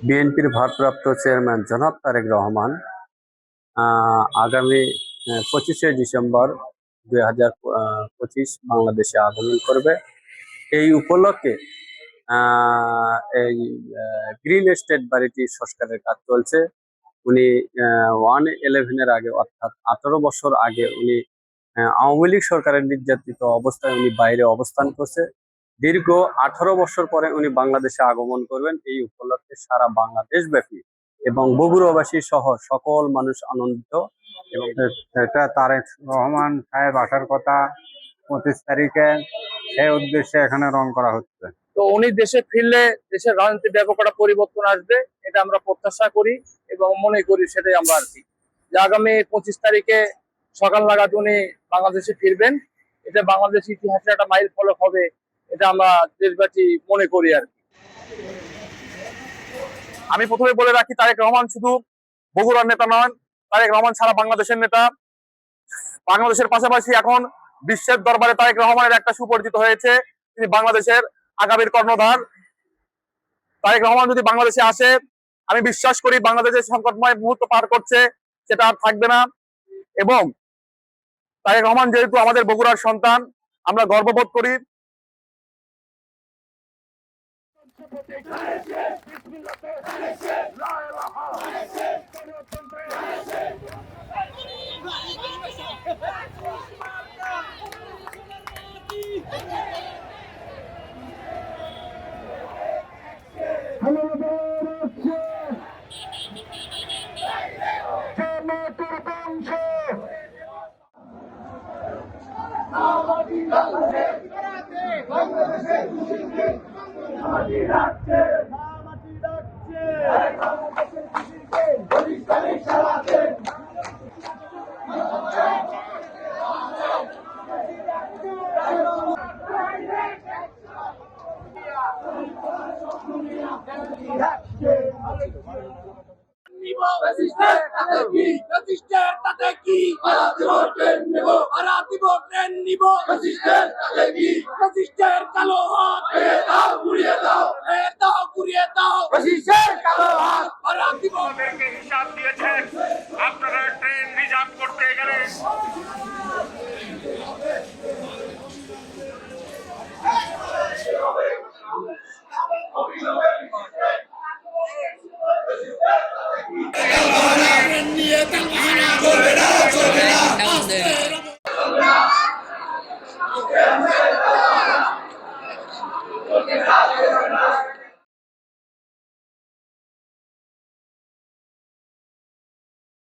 বিএনপির ভারপ্রাপ্ত চেয়ারম্যান জনাব তারেক রহমান আগামী 25শে ডিসেম্বর 2025 বাংলাদেশে আগমন করবে। এই উপলক্ষে এই গ্রিন এস্টেট বাড়িটি সংস্কারের কাজ চলছে। উনি 111-এর আগে অর্থাৎ 18 বছর আগে উনি আওয়ামী লীগ সরকারের নির্যাতিত অবস্থায় উনি বাইরে অবস্থান করছে। দীর্ঘ 18 বছর পরে উনি বাংলাদেশে আগমন করবেন। এই উপলক্ষে সারা বাংলাদেশ ব্যাপী এবং বগুড়াবাসী সহ সকল মানুষ আনন্দিত। এবং এটা তারেক রহমান সাহেব আসার কথা 25 তারিখে, সেই উদ্দেশ্যে এখানে রং করা হচ্ছে। তো উনি দেশে ফিরলে দেশের রাজনীতি ব্যাপক একটা পরিবর্তন আসবে, এটা আমরা প্রত্যাশা করি এবং মনে করি সেটাই আমরা আর কি, যে আগামী 25 তারিখে সকাল নাগাদ উনি বাংলাদেশে ফিরবেন। এটা বাংলাদেশ ইতিহাসে একটা মাইল ফলক হবে, এটা আমরা দেশবাসী মনে করি আর কি। আমি প্রথমে বলে রাখি, তারেক রহমান শুধু বগুড়ার নেতা নন, তারেক রহমান সারা বাংলাদেশের নেতা। বাংলাদেশের পাশাপাশি এখন বিশ্বের দরবারে তারেক রহমানের একটা সুপরিচিত হয়েছে, তিনি বাংলাদেশের আগামীর কর্ণধার। তারেক রহমান যদি বাংলাদেশে আসে, আমি বিশ্বাস করি বাংলাদেশের সংকটময় মুহূর্ত পার করছে সেটা আর থাকবে না। এবং তারেক রহমান যেহেতু আমাদের বগুড়ার সন্তান, আমরা গর্ববোধ করি। হিসাব দিয়েছেন, আপনারা ট্রেন রিজার্ভ করতে গেলে